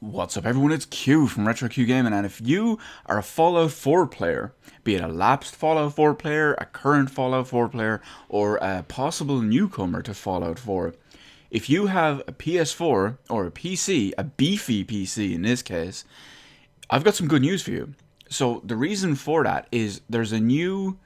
What's up everyone, it's Q from RetroQ Gaming, and if you are a Fallout 4 player, be it a lapsed Fallout 4 player, a current Fallout 4 player, or a possible newcomer to Fallout 4, if you have a PS4 or a PC, a beefy PC in this case, I've got some good news for you. So the reason for that is there's a new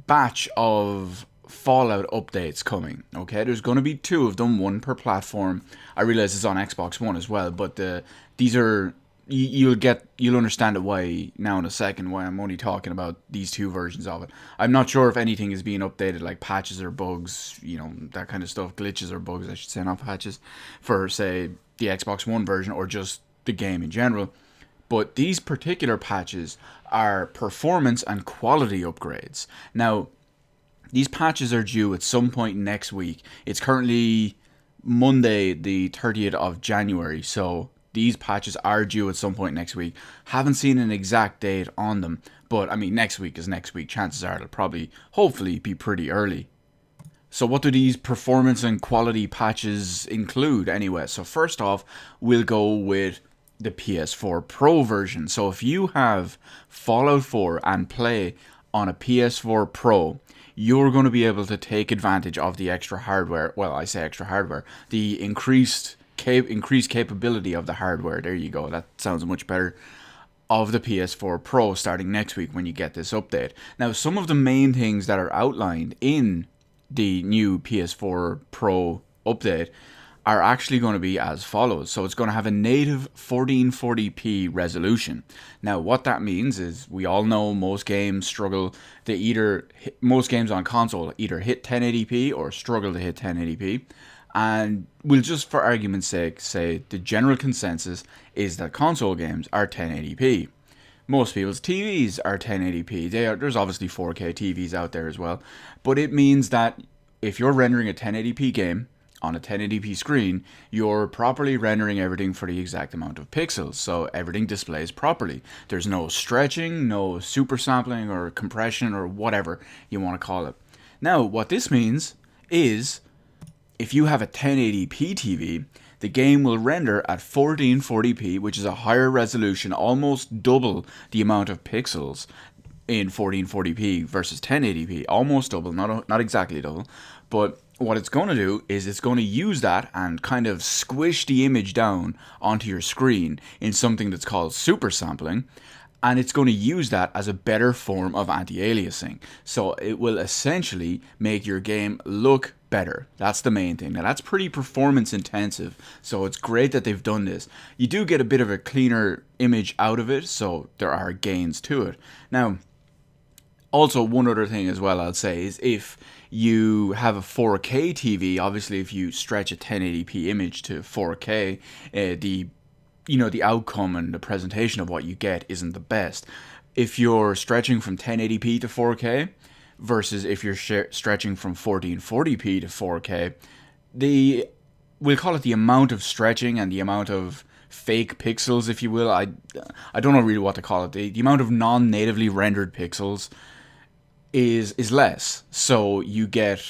batch of Fallout updates coming. Okay, there's going to be two of them, one per platform. I realize it's on Xbox One as well, but these are you'll understand it why now in a second why I'm only talking about these two versions of it. I'm not sure if anything is being updated, like patches or bugs, that kind of stuff, glitches or bugs, I should say, not patches, for say the Xbox One version or just the game in general. But these particular patches are performance and quality upgrades. Now, these patches are due at some point next week. It's currently Monday, the 30th of January, so these patches are due at some point next week. Haven't seen an exact date on them, but I mean, next week is next week. Chances are it'll probably, hopefully, be pretty early. So what do these performance and quality patches include anyway? So first off, we'll go with the PS4 Pro version. So if you have Fallout 4 and play on a PS4 Pro, you're going to be able to take advantage of the extra hardware. Well, I say extra hardware, the increased capability of the hardware. There you go. That sounds much better. Of the PS4 Pro starting next week when you get this update. Now, some of the main things that are outlined in the new PS4 Pro update are actually going to be as follows. So it's going to have a native 1440p resolution. Now, what that means is we all know most games struggle to most games on console either hit 1080p or struggle to hit 1080p. And we'll just, for argument's sake, say the general consensus is that console games are 1080p. Most people's TVs are 1080p. There's obviously 4K TVs out there as well. But it means that if you're rendering a 1080p game on a 1080p screen, you're properly rendering everything for the exact amount of pixels, so everything displays properly. There's no stretching, no super sampling or compression or whatever you want to call it. Now, what this means is if you have a 1080p TV, the game will render at 1440p, which is a higher resolution, almost double the amount of pixels in 1440p versus 1080p, almost double, not exactly double, but what it's going to do is it's going to use that and kind of squish the image down onto your screen in something that's called super sampling, and it's going to use that as a better form of anti-aliasing. So it will essentially make your game look better. That's the main thing. Now, that's pretty performance intensive, so it's great that they've done this. You do get a bit of a cleaner image out of it, so there are gains to it. Now, also, one other thing as well I'll say is if you have a 4K TV, obviously if you stretch a 1080p image to 4K, the outcome and the presentation of what you get isn't the best. If you're stretching from 1080p to 4K versus if you're stretching from 1440p to 4K, we'll call it the amount of stretching and the amount of fake pixels, if you will. I don't know really what to call it. The amount of non-natively rendered pixels is less, so you get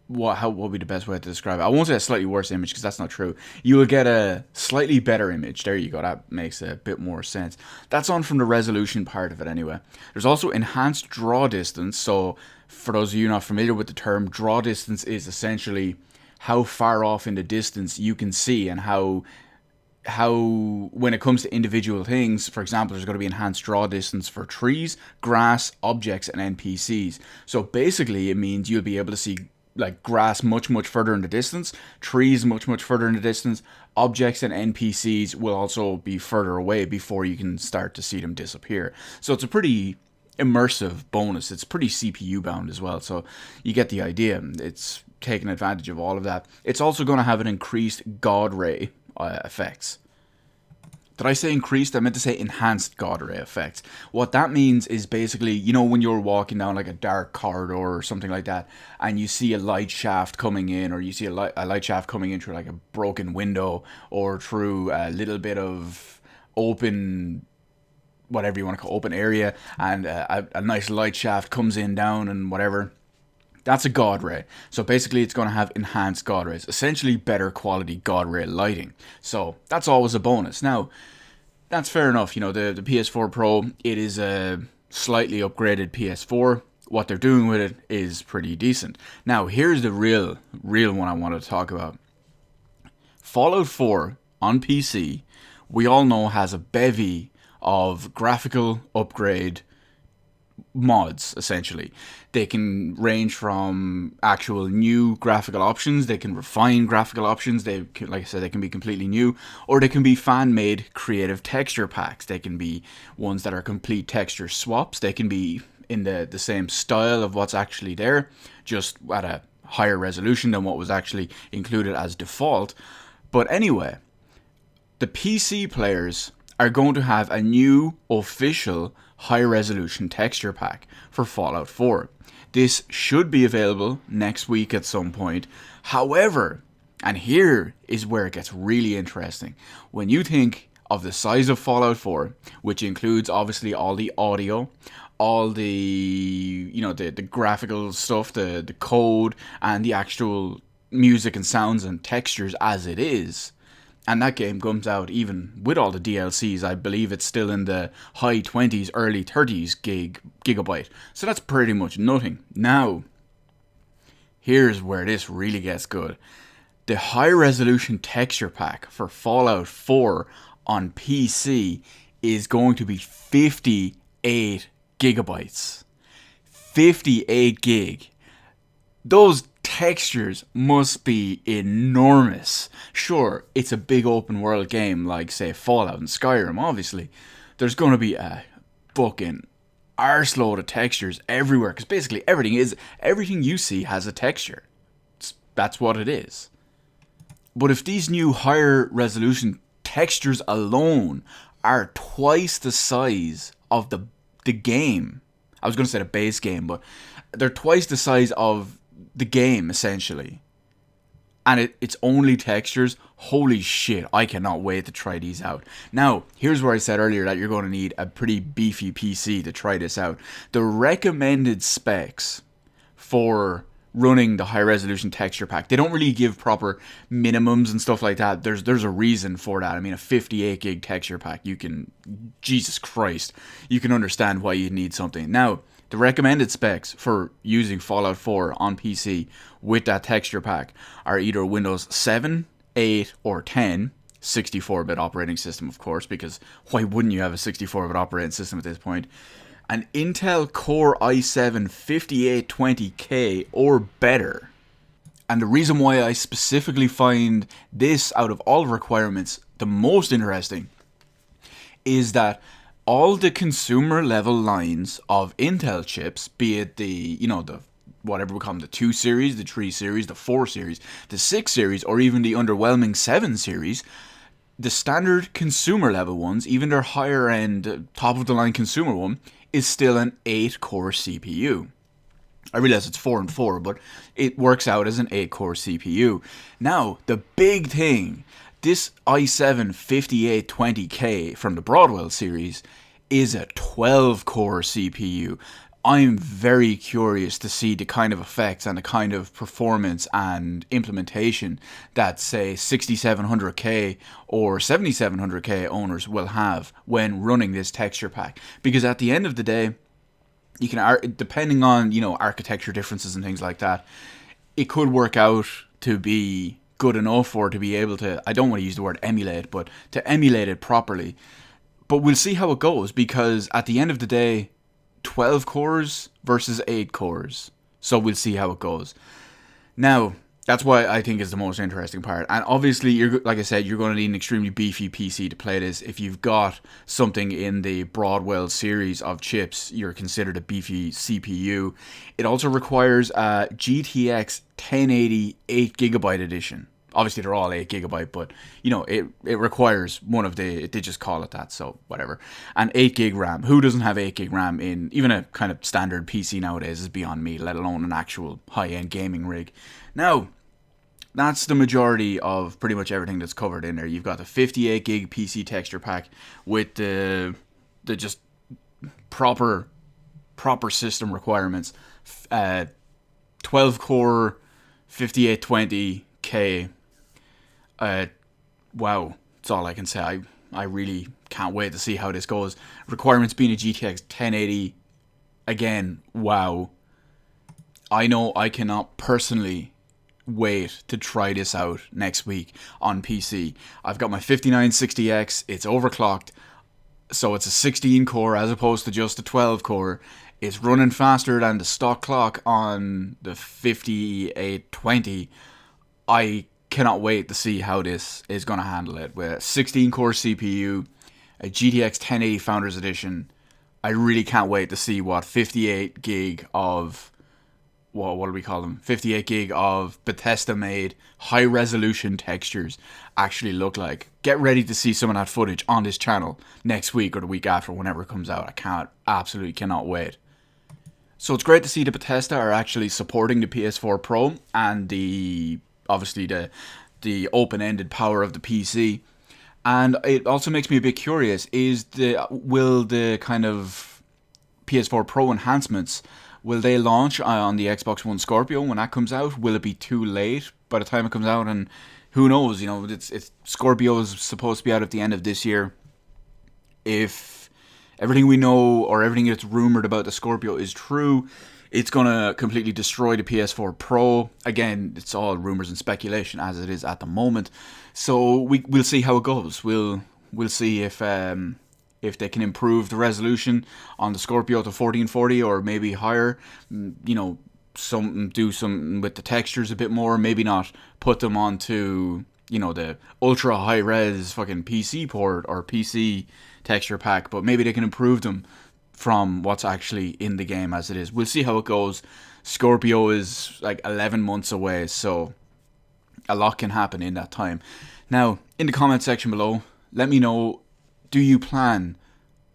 what would be the best way to describe it? I won't say a slightly worse image because that's not true. You will get a slightly better image. There you go. That makes a bit more sense. That's on from the resolution part of it anyway. There's also enhanced draw distance. So for those of you not familiar with the term, draw distance is essentially how far off in the distance you can see and how when it comes to individual things, for example, there's going to be enhanced draw distance for trees, grass, objects, and NPCs. So basically it means you'll be able to see like grass much further in the distance, trees much further in the distance, objects and NPCs will also be further away before you can start to see them disappear. So it's a pretty immersive bonus. It's pretty CPU bound as well, so you get the idea. It's taking advantage of all of that. It's also going to have an increased God ray effects. Did I say increased? I meant to say enhanced God ray effects. What that means is basically, when you're walking down like a dark corridor or something like that, and you see a light shaft coming in, or you see a light shaft coming in through like a broken window, or through a little bit of open, whatever you want to call open area, and a nice light shaft comes in down and whatever. That's a God ray. So basically it's going to have enhanced God rays, essentially better quality God ray lighting. So that's always a bonus. Now, that's fair enough. You know, the PS4 Pro, it is a slightly upgraded PS4. What they're doing with it is pretty decent. Now, here's the real one I want to talk about. Fallout 4 on PC, we all know, has a bevy of graphical upgrade mods. Essentially, they can range from actual new graphical options, they can refine graphical options, they can, like I said, they can be completely new, or they can be fan-made creative texture packs. They can be ones that are complete texture swaps, they can be in the same style of what's actually there, just at a higher resolution than what was actually included as default. But anyway, the PC players are going to have a new official high resolution texture pack for Fallout 4. This should be available next week at some point. However, and here is where it gets really interesting, when you think of the size of Fallout 4, which includes obviously all the audio, all the, you know, the graphical stuff, the code, and the actual music and sounds and textures as it is, and that game comes out even with all the DLCs. I believe it's still in the high 20s, early 30s gigabyte. So that's pretty much nothing. Now, here's where this really gets good. The high resolution texture pack for Fallout 4 on PC is going to be 58 gigabytes. 58 gig. Those textures must be enormous. Sure, it's a big open world game like, say, Fallout and Skyrim, obviously. There's going to be a fucking arseload of textures everywhere, because basically everything you see has a texture. That's what it is. But if these new higher resolution textures alone are twice the size of the game, I was going to say the base game, but they're twice the size of the game, essentially, and it's only textures, holy shit, I cannot wait to try these out. Now, here's where I said earlier that you're going to need a pretty beefy PC to try this out. The recommended specs for running the high resolution texture pack, they don't really give proper minimums and stuff like that. There's a reason for that. I mean, a 58 gig texture pack, you can, Jesus Christ, you can understand why you'd need something. Now, the recommended specs for using Fallout 4 on PC with that texture pack are either Windows 7, 8, or 10, 64-bit operating system, of course, because why wouldn't you have a 64-bit operating system at this point? An Intel Core i7 5820K or better. And the reason why I specifically find this, out of all requirements, the most interesting is that all the consumer level lines of Intel chips, be it the whatever we call them, the 2 series, the 3 series, the 4 series, the 6 series, or even the underwhelming 7 series, the standard consumer level ones, even their higher end, top of the line consumer one, is still an 8-core CPU. I realize it's 4 and 4, but it works out as an 8-core CPU. Now, the big thing, this i7 5820K from the Broadwell series is a 12-core CPU. I'm very curious to see the kind of effects and the kind of performance and implementation that, say, 6700K or 7700K owners will have when running this texture pack. Because at the end of the day, you can, depending on, architecture differences and things like that, it could work out to be good enough, or to be able to, I don't want to use the word emulate, but to emulate it properly. But we'll see how it goes, because at the end of the day, 12 cores versus 8 cores. So we'll see how it goes. Now, that's why I think is the most interesting part. And obviously, like I said, you're going to need an extremely beefy PC to play this. If you've got something in the Broadwell series of chips, you're considered a beefy CPU. It also requires a GTX 1080 8GB edition. Obviously, they're all 8GB, but, it requires one of they just call it that, so whatever. And 8GB RAM. Who doesn't have 8GB RAM in even a kind of standard PC nowadays is beyond me, let alone an actual high-end gaming rig. Now, that's the majority of pretty much everything that's covered in there. You've got the 58GB PC texture pack with the just proper system requirements. 12 core 5820K. Wow, that's all I can say. I really can't wait to see how this goes. Requirements being a GTX 1080. Again, wow. I know I cannot personally wait to try this out next week on PC. I've got my 5960X. It's overclocked, so it's a 16 core as opposed to just a 12 core. It's running faster than the stock clock on the 5820. I cannot wait to see how this is going to handle it. With a 16 core CPU, a GTX 1080 Founders Edition, I really can't wait to see what 58 gig of, what do we call them? 58 gig of Bethesda made high resolution textures actually look like. Get ready to see some of that footage on this channel next week or the week after, whenever it comes out. Absolutely cannot wait. So it's great to see that Bethesda are actually supporting the PS4 Pro and obviously the open-ended power of the PC. And it also makes me a bit curious, will the kind of PS4 Pro enhancements, will they launch on the Xbox One Scorpio when that comes out? Will it be too late by the time it comes out? And who knows, you know, it's Scorpio is supposed to be out at the end of this year. If everything we know or everything that's rumored about the Scorpio is true, it's going to completely destroy the PS4 Pro. Again, it's all rumors and speculation as it is at the moment. So we'll see how it goes. We'll see if they can improve the resolution on the Scorpio to 1440 or maybe higher. You know, do something with the textures a bit more. Maybe not put them onto, you know, the ultra high res fucking PC port or PC texture pack, but maybe they can improve them from what's actually in the game as it is. We'll see how it goes. Scorpio is like 11 months away, so a lot can happen in that time. Now, in the comment section below, let me know, do you plan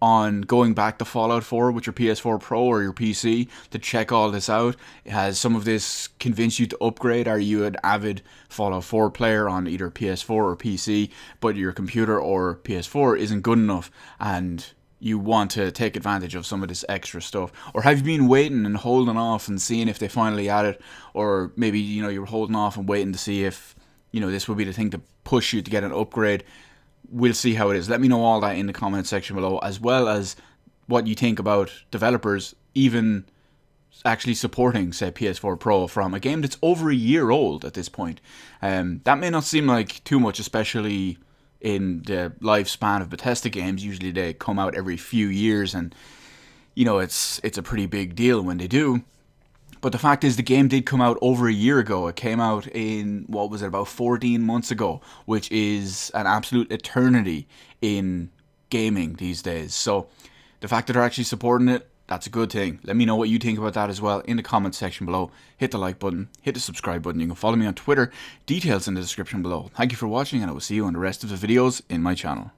on going back to Fallout 4 with your PS4 Pro or your PC to check all this out? Has some of this convinced you to upgrade? Are you an avid Fallout 4 player on either PS4 or PC, but your computer or PS4 isn't good enough and you want to take advantage of some of this extra stuff? Or have you been waiting and holding off and seeing if they finally add it? Or maybe, you know, you're holding off and waiting to see if, you know, this would be the thing to push you to get an upgrade. We'll see how it is. Let me know all that in the comment section below, as well as what you think about developers even actually supporting, say, PS4 Pro from a game that's over a year old at this point. That may not seem like too much, especially in the lifespan of Bethesda games. Usually they come out every few years, and you know, it's a pretty big deal when they do. But the fact is, the game did come out over a year ago. It came out in, what was it, about 14 months ago, which is an absolute eternity in gaming these days. So the fact that they're actually supporting it, that's a good thing. Let me know what you think about that as well in the comment section below. Hit the like button, hit the subscribe button. You can follow me on Twitter. Details in the description below. Thank you for watching, and I will see you on the rest of the videos in my channel.